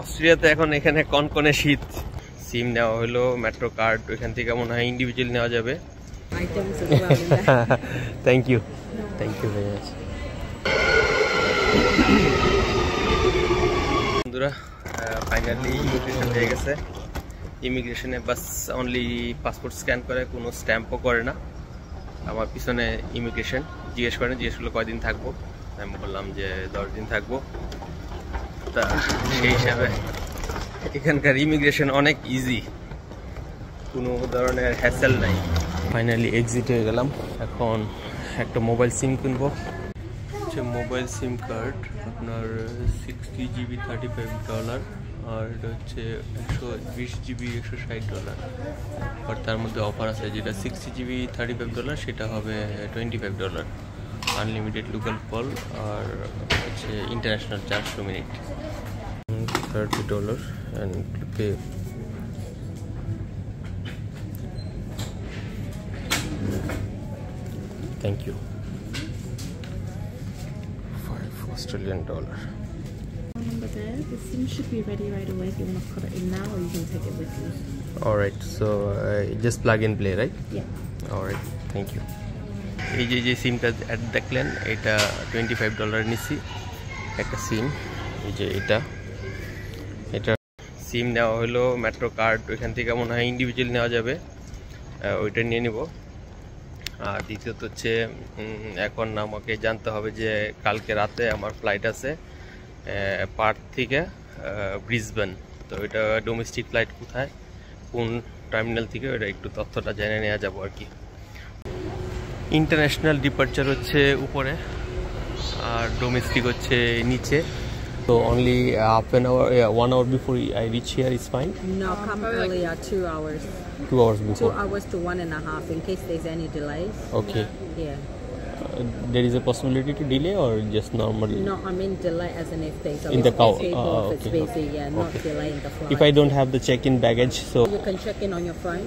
অস্ট্রিয়াতে এখন এখানে কনকনে শীত। সিম নেওয়া হলো, মেট্রো কার্ড ওইখান থেকে মনে হয় ইন্ডিভিজুয়াল নেওয়া যাবে। Thank you very much. বন্ধুরা ফাইনালি ইমিগ্রেশন হয়ে গেছে। ইমিগ্রেশনে বাস অনলি পাসপোর্ট স্ক্যান করে, কোনো স্ট্যাম্পও করে না। আমার পিছনে ইমিগ্রেশন জিজ্ঞেস করলো কয়দিন থাকবো। আমি বললাম যে 10 দিন থাকবো। তা সেই হিসাবে এখানকার ইমিগ্রেশন অনেক ইজি, কোনো ধরনের হ্যাসেল নাই। ফাইনালি এক্সিট হয়ে গেলাম। এখন একটা মোবাইল সিম কিনবো। মোবাইল সিম কার্ড আপনার 60 GB $35, আর এটা হচ্ছে 120 GB $160। আর তার মধ্যে অফার আছে, যেটা 60 GB $35 সেটা হবে $25। আনলিমিটেড লোকাল কল আর হচ্ছে international 400 minute. $30 and pay. Thank you. $5 Number there. The SIM should be ready right away if you want to put it in now, or you can take it with you. Alright, so just plug and play, right? Yeah. Alright, thank you. এই যে সিমটা add দেখলেন, এটা $25 নিছি একটা সিম। এই যে এটা সিম নেওয়া হলো, মেট্রো কার্ড ওইখান থেকে মনে হয় ইন্ডিভিজুয়াল নেওয়া যাবে, ওইটা নিয়ে নিব। আর দ্বিতীয়ত হচ্ছে এখন আমাকে জানতে হবে যে কালকে রাতে আমার ফ্লাইট আছে পার্থ থেকে ব্রিসবেন। তো এটা ডোমেস্টিক ফ্লাইট কোথায়, কোন টার্মিনাল থেকে, ওটা একটু তথ্যটা জেনে নেওয়া যাবো আর কি। ইন্টারন্যাশনাল ডিপার্চার হচ্ছে উপরে আর ডোমেস্টিক হচ্ছে নিচে। So only half an hour, 1 hour before I reach here is fine? No, come earlier, 2 hours. 2 hours before? 2 hours to 1.5 in case there's any delays. Okay. Yeah. There is a possibility to delay or just normal? No, I mean delay as in if there's a in the people, okay, if it's busy, yeah, not delay in the flight. If I don't have the check-in baggage, so... You can check in on your phone.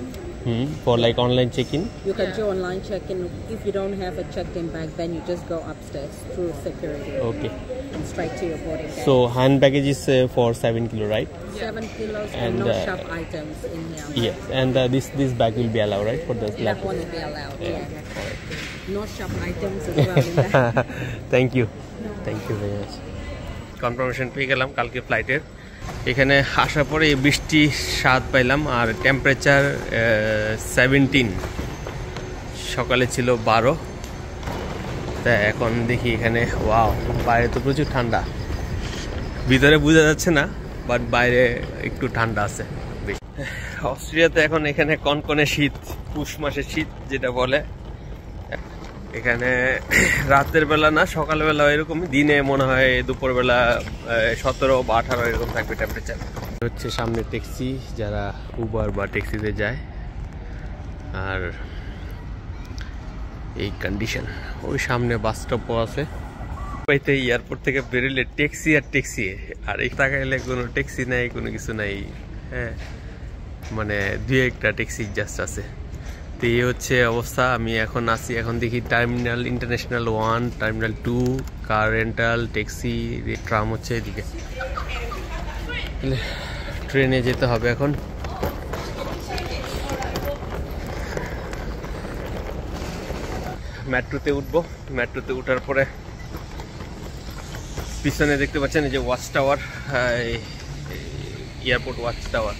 For like online check-in? You can do online check-in. If you don't have a checked-in bag, then you just go upstairs through security. Okay. And straight to your boarding gate. So hand baggage is for 7 kilo, right? 7 kilos and no shop items in here. Yes, and this bag will be allowed, right, for the That one will be allowed, yeah. No shop items as well in there. Thank you very much. Confirmation পেয়ে গেলাম কালকে ফ্লাইটের। এখানে আসার পরে বৃষ্টি স্বাদ পাইলাম, আর টেম্পারেচার 17, সকালে ছিল 12। তা এখন দেখি এখানে ওয়াও, বাইরে তো প্রচুর ঠান্ডা, ভিতরে বোঝা যাচ্ছে না, বাট বাইরে একটু ঠান্ডা আছে। অস্ট্রিয়াতে এখন এখানে কনকনে শীত, পুষ মাসের শীত যেটা বলে। এখানে রাতের বেলা না, সকালবেলা এরকম, দিনে মনে হয় দুপুরবেলা 17 বা 18 এরকম থাকবে টেম্পারেচার। হচ্ছে সামনে ট্যাক্সি, যারা উবার বা ট্যাক্সিতে যায়। আর এই কন্ডিশন, ওই সামনে বাস স্টপও আছে। পাইতে এয়ারপোর্ট থেকে বেরোলে ট্যাক্সি আর ট্যাক্সি, আর এই তাকাইলে কোনো ট্যাক্সি নাই, কোনো কিছু নাই। হ্যাঁ, মানে 2-1টা ট্যাক্সি জাস্ট আছে। তো এই হচ্ছে অবস্থা। আমি এখন আছি, এখন দেখি টার্মিনাল ইন্টারন্যাশনাল 1, টার্মিনাল 2, কার রেন্টাল, ট্যাক্সি, ট্রাম হচ্ছে এদিকে। ট্রেনে যেতে হবে এখন। মেট্রোতে উঠবো। মেট্রোতে উঠার পরে পিছনে দেখতে পাচ্ছেন এই যে watch tower, airport watch tower.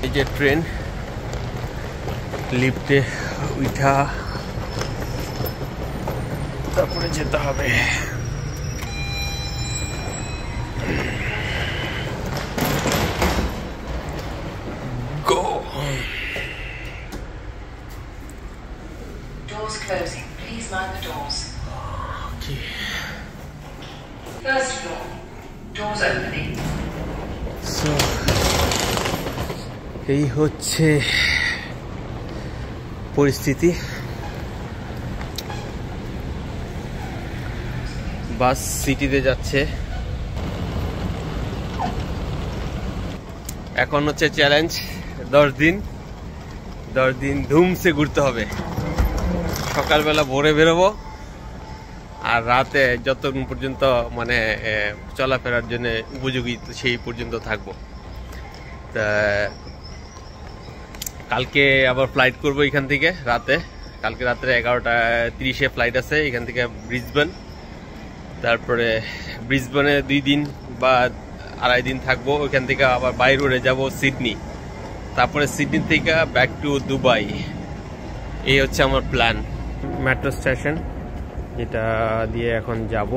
এই যে ট্রেন, লিফটে উঠা তারপরে যেতে হবে। Go. Doors closing. Please mind the doors. Okay. First floor. Doors opening. So, এই হচ্ছে পরিস্থিতি। বাস সিটিতে যাচ্ছে। এখন হচ্ছে চ্যালেঞ্জ, 10 দিন ধুমসে ঘুরতে হবে। সকালবেলা ভোরে বেরোবো, আর রাতে যতক্ষণ পর্যন্ত মানে চলাফেরার জন্য উপযোগী সেই পর্যন্ত থাকবো। তা কালকে আবার ফ্লাইট করব এখান থেকে রাতে, কালকে রাত্রে 11:30 ফ্লাইট আছে এখান থেকে ব্রিসবেন। তারপরে ব্রিসবেনে 2 দিন বা 2.5 দিন থাকবো, ওইখান থেকে আবার বাই রোডে যাব সিডনি, তারপরে সিডনি থেকে ব্যাক টু দুবাই। এই হচ্ছে আমার প্ল্যান। মেট্রো স্টেশন যেটা দিয়ে এখন যাব,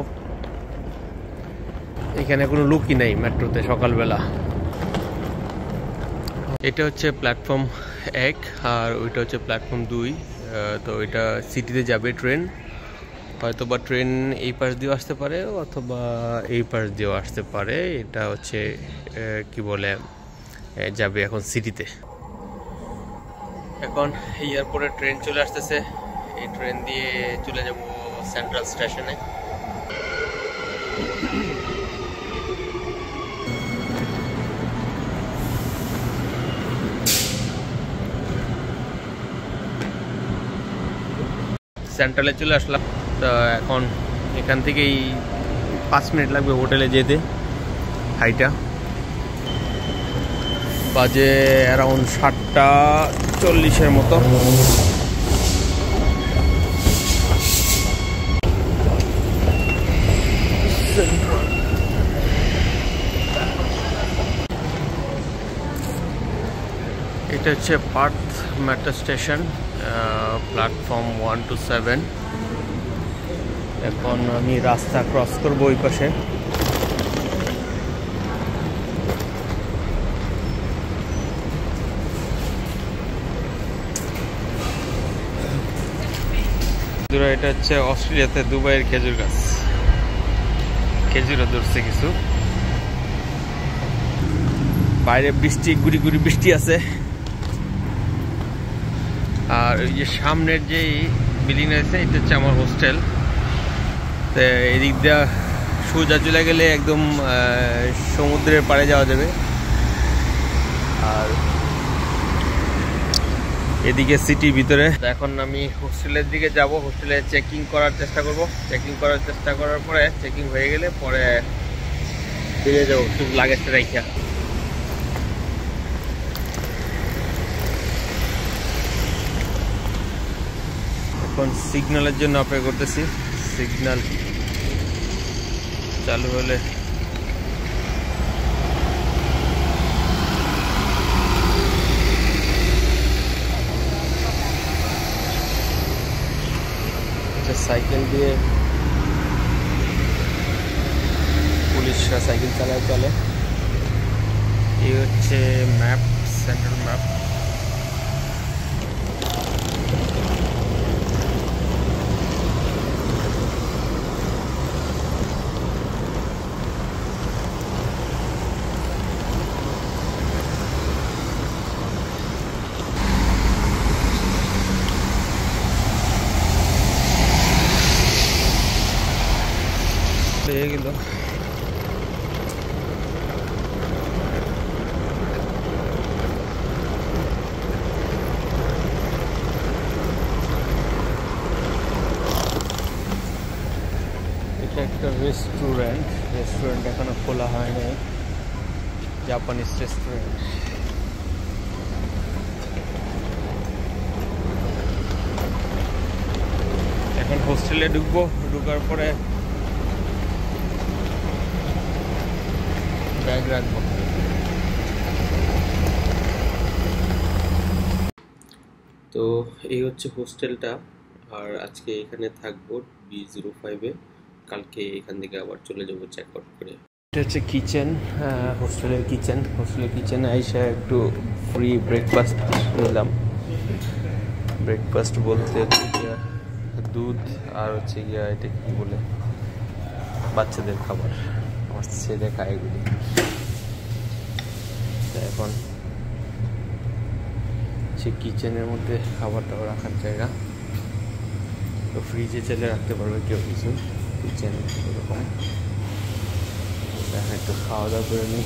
এখানে কোনো লোকই নেই মেট্রোতে সকালবেলা। এটা হচ্ছে প্ল্যাটফর্ম 1 আর ওইটা হচ্ছে প্ল্যাটফর্ম 2। তো এটা সিটিতে যাবে ট্রেন, হয়তো বা ট্রেন এই পাশ দিয়েও আসতে পারে অথবা এই পাশ দিয়েও আসতে পারে। এটা হচ্ছে কি বলে যাবে এখন সিটিতে। এখন এয়ারপোর্টে ট্রেন চলে আসতেছে, এই ট্রেন দিয়ে চলে যাব সেন্ট্রাল স্টেশনে। সেন্ট্রালে চলে আসলাম। তো এখন এখান থেকেই 5 মিনিট লাগবে হোটেলে যেতে হাইটা। বাজে অ্যারাউন্ড 7:40 মতো। এটা হচ্ছে Partha metro station, platform 1 to 7। এখন আমি রাস্তা ক্রস করবো ওই পাশে। এটা হচ্ছে অস্ট্রেলিয়াতে দুবাইয়ের খেজুর গাছ, খেজুরও ধরছে কিছু। বাইরে বৃষ্টি, গুড়ি গুড়ি বৃষ্টি আছে। আর ওই যে সামনের যে বিল্ডিং আছে এটা হচ্ছে আমার হোস্টেল। তো এদিক দিয়ে সোজা চলে গেলে একদম সমুদ্রের পাড়ে যাওয়া যাবে। আর এদিকে সিটির ভিতরে। এখন আমি হোস্টেলের দিকে যাব, হোস্টেলে চেকিং করার চেষ্টা করব। চেকিং করার চেষ্টা করার পরে চেকিং হয়ে গেলে পরে ফিরে যাবো শুধু লাগেজটা রাইখা। এখন সিগন্যালের জন্য অপেক্ষা করতেছি, সিগন্যাল চালু হলে সাইকেল দিয়ে পুলিশরা সাইকেল চালায় চলে। এই হচ্ছে ম্যাপ, সেন্ট্রাল ম্যাপ। পেয়ে গেল। এটা একটা রেস্টুরেন্ট এখনো খোলা হয়নি, জাপানিজ রেস্টুরেন্ট। এখন হোস্টেলে ঢুকবো, ঢুকার পরে ব্যাগ রাখবো। তো এই হচ্ছে হোস্টেলটা, আর আজকে এখানে থাকবো B05-এ। কালকে এখান থেকে আবার চলে যাবো চেক আউট করে। এটা হচ্ছে কিচেন, হোস্টেলের কিচেন। হোস্টেলের কিচেনে এসে একটু ফ্রি ব্রেকফাস্ট নিলাম। ব্রেকফাস্ট বলতে দুধ আর হচ্ছে গিয়া এটা কি বলে বাচ্চাদের খাবার, আমার ছেলে খায় এগুলি। এখন সে কিচেনের মধ্যে খাবারটাও রাখার জায়গা, তো ফ্রিজে চেলে রাখতে পারবে কেউ কিছু। কিচেন এরকম একটু খাওয়া দাওয়া করে নিই।